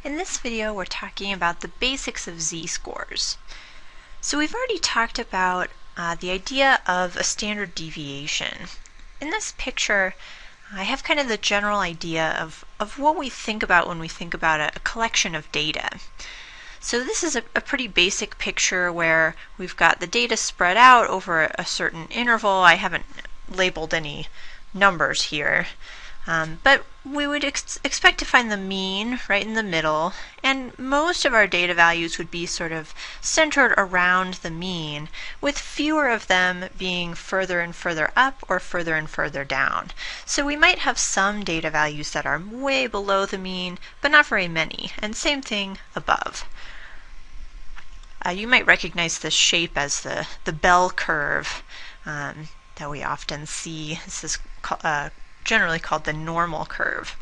In this video, we're talking about the basics of z-scores. So we've already talked about the idea of a standard deviation. In this picture, I have kind of the general idea of what we think about when we think about a collection of data. So this is a pretty basic picture where we've got the data spread out over a certain interval. I haven't labeled any numbers here. But we would expect to find the mean right in the middle, and most of our data values would be sort of centered around the mean, with fewer of them being further and further up or further and further down. So we might have some data values that are way below the mean, but not very many, and same thing above. You might recognize this shape as the bell curve that we often see. This is generally called the normal curve.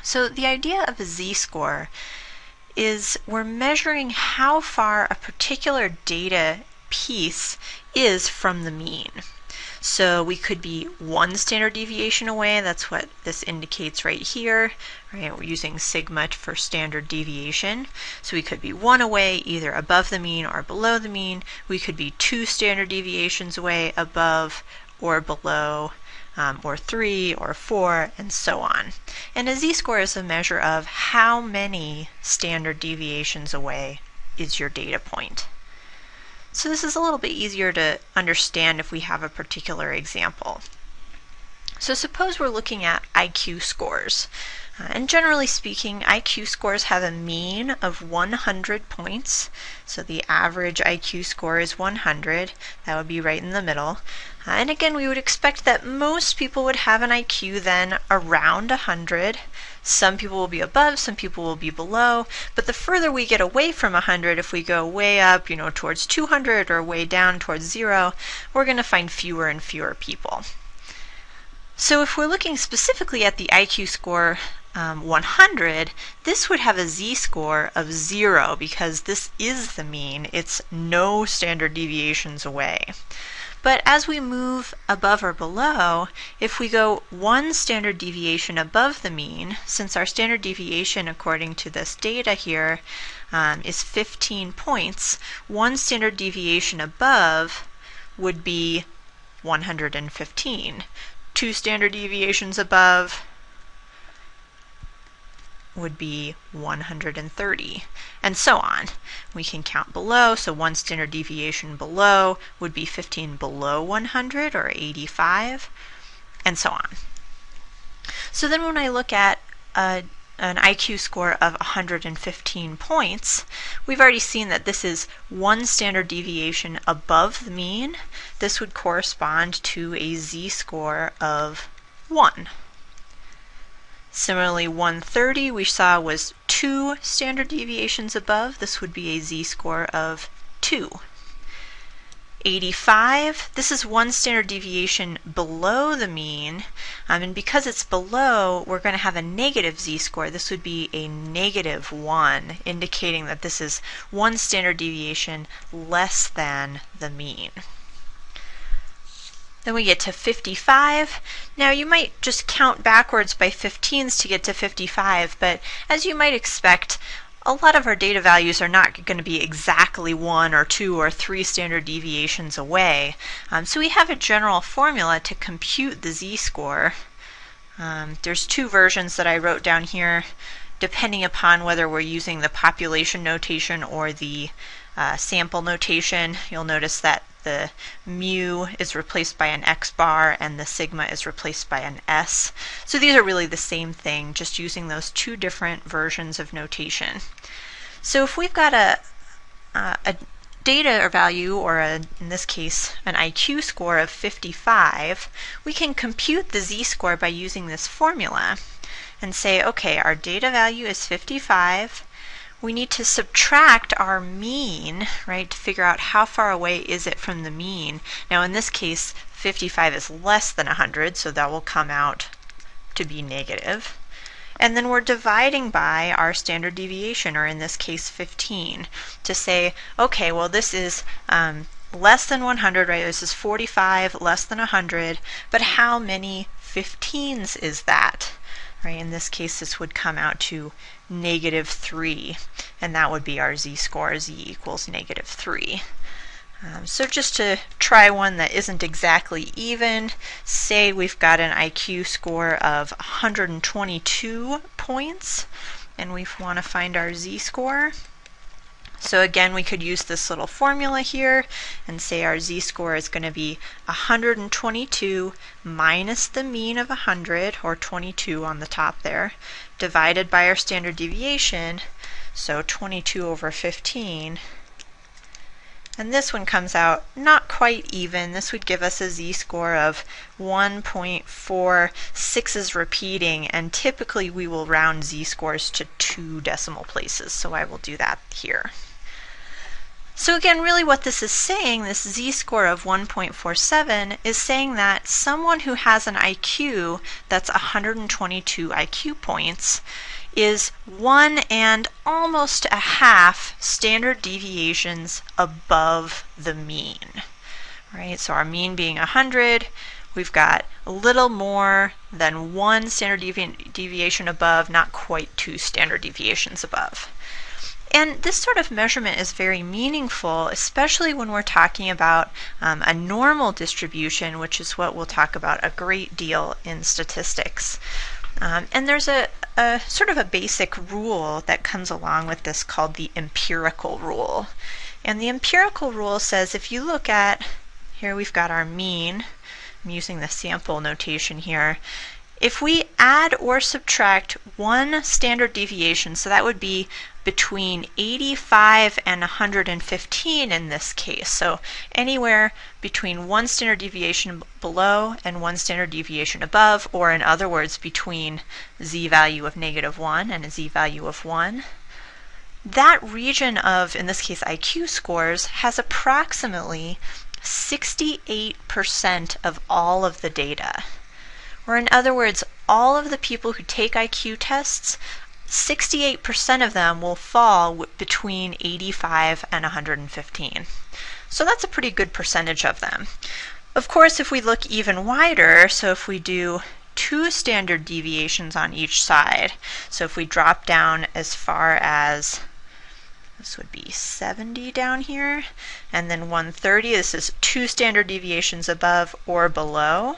So the idea of a z-score is we're measuring how far a particular data piece is from the mean. So we could be one standard deviation away. That's what this indicates right here. Right? We're using sigma for standard deviation. So we could be one away, either above the mean or below the mean. We could be two standard deviations away, above or below, or 3 or 4, and so on. And a z-score is a measure of how many standard deviations away is your data point. So this is a little bit easier to understand if we have a particular example. So suppose we're looking at IQ scores. And generally speaking, IQ scores have a mean of 100 points. So the average IQ score is 100. That would be right in the middle. And again, we would expect that most people would have an IQ then around 100. Some people will be above, some people will be below. But the further we get away from 100, if we go way up, towards 200 or way down towards 0, we're going to find fewer and fewer people. So if we're looking specifically at the IQ score 100, this would have a z-score of 0 because this is the mean. It's no standard deviations away. But as we move above or below, if we go one standard deviation above the mean, since our standard deviation according to this data here is 15 points, one standard deviation above would be 115. Two standard deviations above would be 130, and so on. We can count below, so one standard deviation below would be 15 below 100 or 85, and so on. So then when I look at an IQ score of 115 points, we've already seen that this is one standard deviation above the mean. This would correspond to a z-score of 1. Similarly, 130 we saw was 2 standard deviations above. This would be a z-score of 2. 85, this is one standard deviation below the mean, and because it's below, we're going to have a negative z-score. This would be a negative 1, indicating that this is one standard deviation less than the mean. Then we get to 55. Now you might just count backwards by 15s to get to 55, but as you might expect, a lot of our data values are not going to be exactly 1 or 2 or 3 standard deviations away. So we have a general formula to compute the z-score. There's two versions that I wrote down here, depending upon whether we're using the population notation or the sample notation. You'll notice that the mu is replaced by an x bar and the sigma is replaced by an s. So these are really the same thing, just using those two different versions of notation. So if we've got a data value, or in this case an IQ score of 55, we can compute the z-score by using this formula and say, okay, our data value is 55. We need to subtract our mean, right, to figure out how far away is it from the mean. Now in this case, 55 is less than 100, so that will come out to be negative. And then we're dividing by our standard deviation, or in this case 15, to say, okay, well this is less than 100, right? This is 45 less than 100, but how many 15s is that? right? In this case, this would come out to -3, and that would be our z-score, z equals -3. So just to try one that isn't exactly even, say we've got an IQ score of 122 points, and we want to find our z-score. So again, we could use this little formula here and say our z-score is going to be 122 minus the mean of 100, or 22 on the top there, divided by our standard deviation, so 22 over 15. And this one comes out not quite even. This would give us a z-score of 1.46 is repeating, and typically we will round z-scores to 2 decimal places, so I will do that here. So again, really what this is saying, this z-score of 1.47, is saying that someone who has an IQ that's 122 IQ points is 1 and almost a half standard deviations above the mean, right? So our mean being 100, we've got a little more than 1 standard deviation above, not quite 2 standard deviations above. And this sort of measurement is very meaningful, especially when we're talking about a normal distribution, which is what we'll talk about a great deal in statistics. And there's a sort of a basic rule that comes along with this called the empirical rule. And the empirical rule says if you look at, here we've got our mean, I'm using the sample notation here, if we add or subtract 1 standard deviation, so that would be between 85 and 115 in this case, so anywhere between 1 standard deviation below and 1 standard deviation above, or in other words, between z value of -1 and a z value of 1, that region of, in this case, IQ scores has approximately 68% of all of the data. Or in other words, all of the people who take IQ tests, 68% of them will fall between 85 and 115. So that's a pretty good percentage of them. Of course, if we look even wider, so if we do 2 standard deviations on each side, so if we drop down as far as, this would be 70 down here, and then 130, this is 2 standard deviations above or below.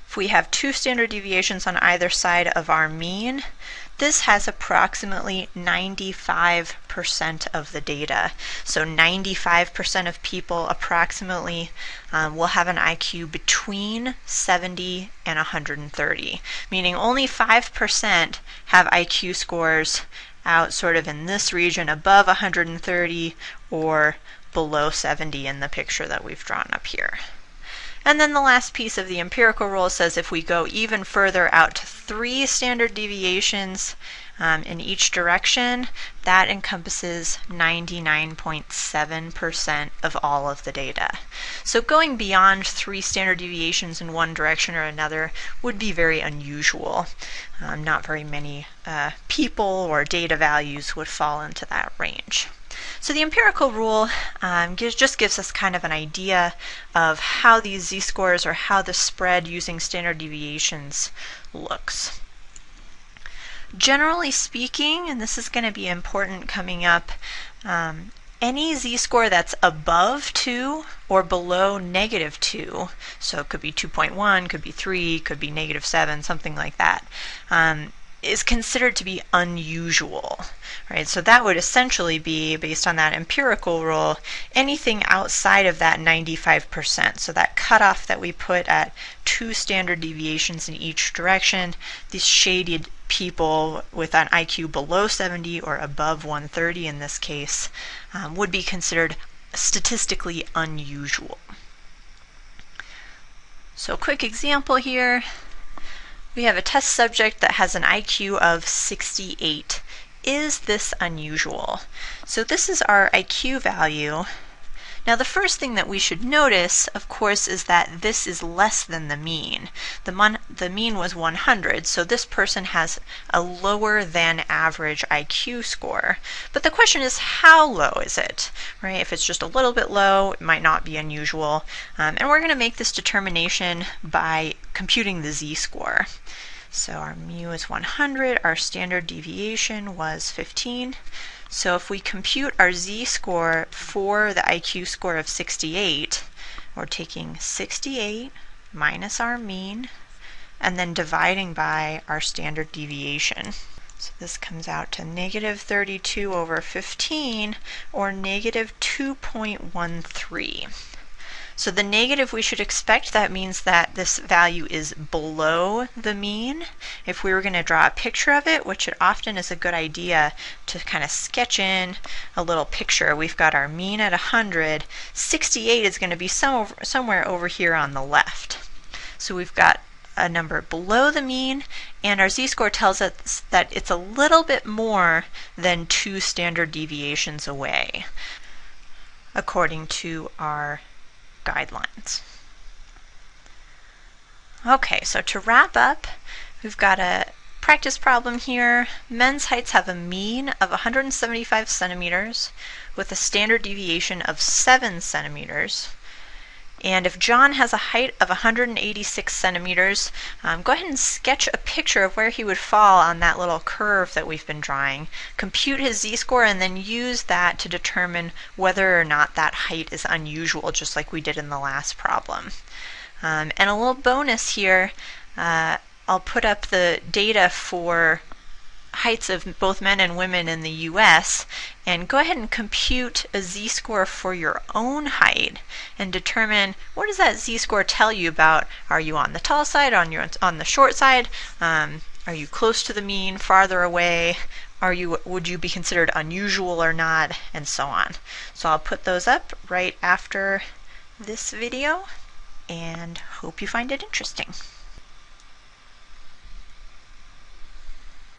If we have 2 standard deviations on either side of our mean, this has approximately 95% of the data. So 95% of people approximately will have an IQ between 70 and 130, meaning only 5% have IQ scores out sort of in this region above 130 or below 70 in the picture that we've drawn up here. And then the last piece of the empirical rule says if we go even further out to 3 standard deviations in each direction, that encompasses 99.7% of all of the data. So going beyond 3 standard deviations in one direction or another would be very unusual. Not very many people or data values would fall into that range. So the empirical rule just gives us kind of an idea of how these z-scores or how the spread using standard deviations looks. Generally speaking, and this is going to be important coming up, any z-score that's above 2 or below -2, so it could be 2.1, could be 3, could be -7, something like that, is considered to be unusual, right? So that would essentially be, based on that empirical rule, anything outside of that 95%. So that cutoff that we put at 2 standard deviations in each direction, these shaded people with an IQ below 70 or above 130 in this case, would be considered statistically unusual. So quick example here. We have a test subject that has an IQ of 68. Is this unusual? So this is our IQ value. Now the first thing that we should notice, of course, is that this is less than the mean. The mean was 100, so this person has a lower than average IQ score. But the question is, how low is it? Right? If it's just a little bit low, it might not be unusual. And we're going to make this determination by computing the z-score. So our mu is 100, our standard deviation was 15. So if we compute our z-score for the IQ score of 68, we're taking 68 minus our mean and then dividing by our standard deviation. So this comes out to negative 32 over 15, or negative 2.13. So the negative we should expect, that means that this value is below the mean. If we were going to draw a picture of it, which it often is a good idea to kind of sketch in a little picture. We've got our mean at 100. 68 is going to be somewhere over here on the left. So we've got a number below the mean, and our z-score tells us that it's a little bit more than 2 standard deviations away, according to our guidelines. Okay, so to wrap up, we've got a practice problem here. Men's heights have a mean of 175 centimeters with a standard deviation of 7 centimeters. And if John has a height of 186 centimeters, go ahead and sketch a picture of where he would fall on that little curve that we've been drawing. Compute his z-score and then use that to determine whether or not that height is unusual, just like we did in the last problem. And a little bonus here, I'll put up the data for heights of both men and women in the US, and go ahead and compute a z-score for your own height and determine, what does that z-score tell you about, are you on the tall side, on the short side, are you close to the mean, farther away, would you be considered unusual or not, and so on. So I'll put those up right after this video, and hope you find it interesting.